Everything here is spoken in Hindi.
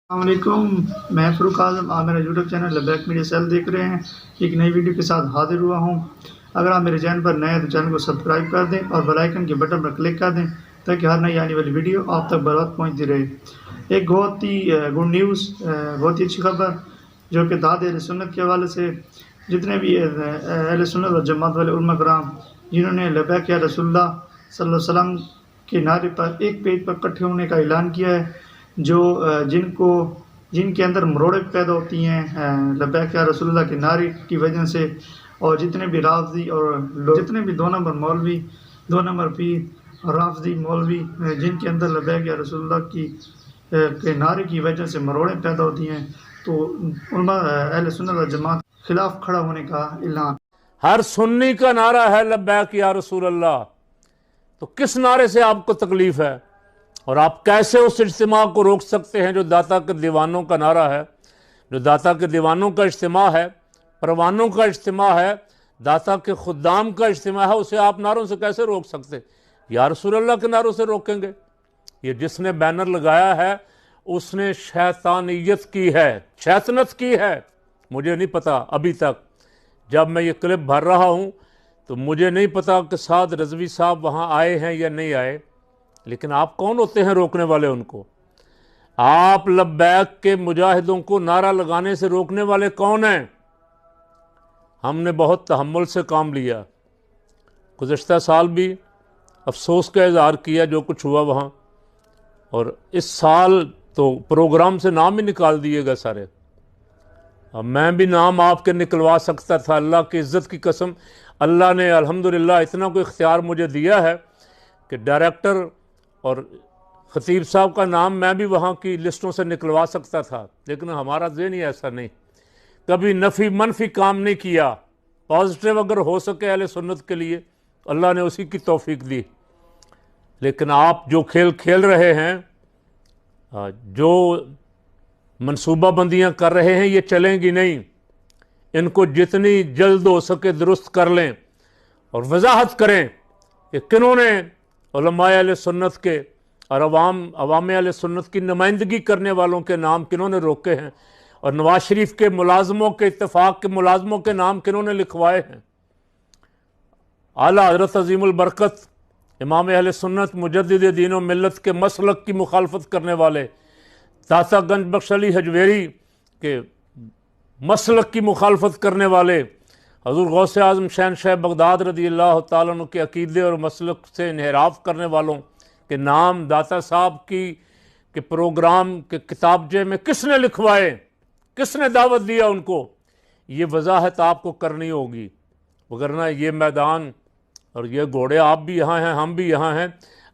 अस्सलामुअलैकुम। मैं फ़रूक आज़म, आप मेरा YouTube channel Labbaik media cell देख रहे हैं। एक नई वीडियो के साथ हाजिर हुआ हूँ। अगर आप मेरे चैनल पर नए हैं तो चैनल को सब्सक्राइब कर दें और बेल आइकन के बटन पर क्लिक कर दें ताकि हर नई आने वाली वीडियो आप तक बर वक्त पहुँचती रहे। एक बहुत ही गुड न्यूज़, बहुत ही अच्छी खबर जो कि दाद अहले सुन्नत के हवाले से जितने भी अहले सुन्नत व जमात वाले उलमा कराम जिन्होंने लबैक या रसूलुल्लाह सल्लल्लाहु अलैहि वसल्लम के नारे पर एक पेज पर इकट्ठे होने का ऐलान किया है, जो जिनके अंदर मरोड़े पैदा होती हैं लब्बैक या रसूलुल्लाह के नारे की वजह से, और जितने भी राफ़ज़ी और जितने भी दो नंबर मौलवी, दो नंबर पीर और राफ़ज़ी मौलवी जिनके अंदर लब्बैक या रसूलुल्लाह के नारे की वजह से मरोड़े पैदा होती हैं, तो उलमा अहले सुन्नत व जमात खिलाफ खड़ा होने का ऐलान। हर सुन्नी का नारा है लब्बैक या रसूल अल्लाह। तो किस नारे से आपको तकलीफ है और आप कैसे उस इज्तिमा को रोक सकते हैं जो दाता के दीवानों का नारा है, जो दाता के दीवानों का इज्तिमा है, परवानों का इज्तिमा है, दाता के खुद्दाम का इज्तिमा है, उसे आप नारों से कैसे रोक सकते? या रसूल अल्लाह के नारों से रोकेंगे? ये जिसने बैनर लगाया है उसने शैतानियत की है, शैतानत की है। मुझे नहीं पता, अभी तक जब मैं ये क्लिप भर रहा हूँ तो मुझे नहीं पता कि साद रज़वी साहब वहाँ आए हैं या नहीं आए, लेकिन आप कौन होते हैं रोकने वाले उनको? आप लब्बैक के मुजाहिदों को नारा लगाने से रोकने वाले कौन हैं? हमने बहुत तहम्मुल से काम लिया, गुज़श्ता साल भी अफसोस का इज़हार किया जो कुछ हुआ वहाँ, और इस साल तो प्रोग्राम से नाम ही निकाल दिएगा सारे। अब मैं भी नाम आपके निकलवा सकता था, अल्लाह की इज़्ज़त की कसम। अल्लाह ने अल्हम्दुलिल्लाह इतना कोई इख्तियार मुझे दिया है कि डायरेक्टर और ख़तीब साहब का नाम मैं भी वहाँ की लिस्टों से निकलवा सकता था, लेकिन हमारा ज़हन ही ऐसा नहीं, कभी नफ़ी मनफी काम नहीं किया। पॉजिटिव अगर हो सके अहले सुन्नत के लिए, अल्लाह ने उसी की तौफीक दी। लेकिन आप जो खेल खेल रहे हैं, जो मनसूबाबंदियाँ कर रहे हैं, ये चलेंगी नहीं। इनको जितनी जल्द हो सके दुरुस्त कर लें और वजाहत करें कि किन्होंने उलमाए अहले सुन्नत के और अवाम अहले सुन्नत की नुमाइंदगी करने वालों के नाम किन्होंने रोके हैं, और नवाज शरीफ के मुलाजमों के इत्तेफाक के मुलाजमों के नाम किन्होंने लिखवाए हैं। आला हज़रत अज़ीमुल बरकत इमाम अहले सुन्नत मुजद्दिद दीन व मिल्लत के मसलक की मुखालफत करने वाले दाता गंज बख्श अली हजवेरी के मसलक की मुखालफत करने वाले हज़ूर गौसे आज़म शहनशाह बगदाद रज़ी अल्लाह तआला अन्हु के अकीदे और मसलक से इन्हिराफ करने वालों के नाम दाता साहब के प्रोग्राम के किताबजे में किसने लिखवाए, किसने दावत दिया उनको? ये वजाहत आपको करनी होगी, वगरना ये मैदान और ये घोड़े, आप भी यहाँ हैं हम भी यहाँ हैं,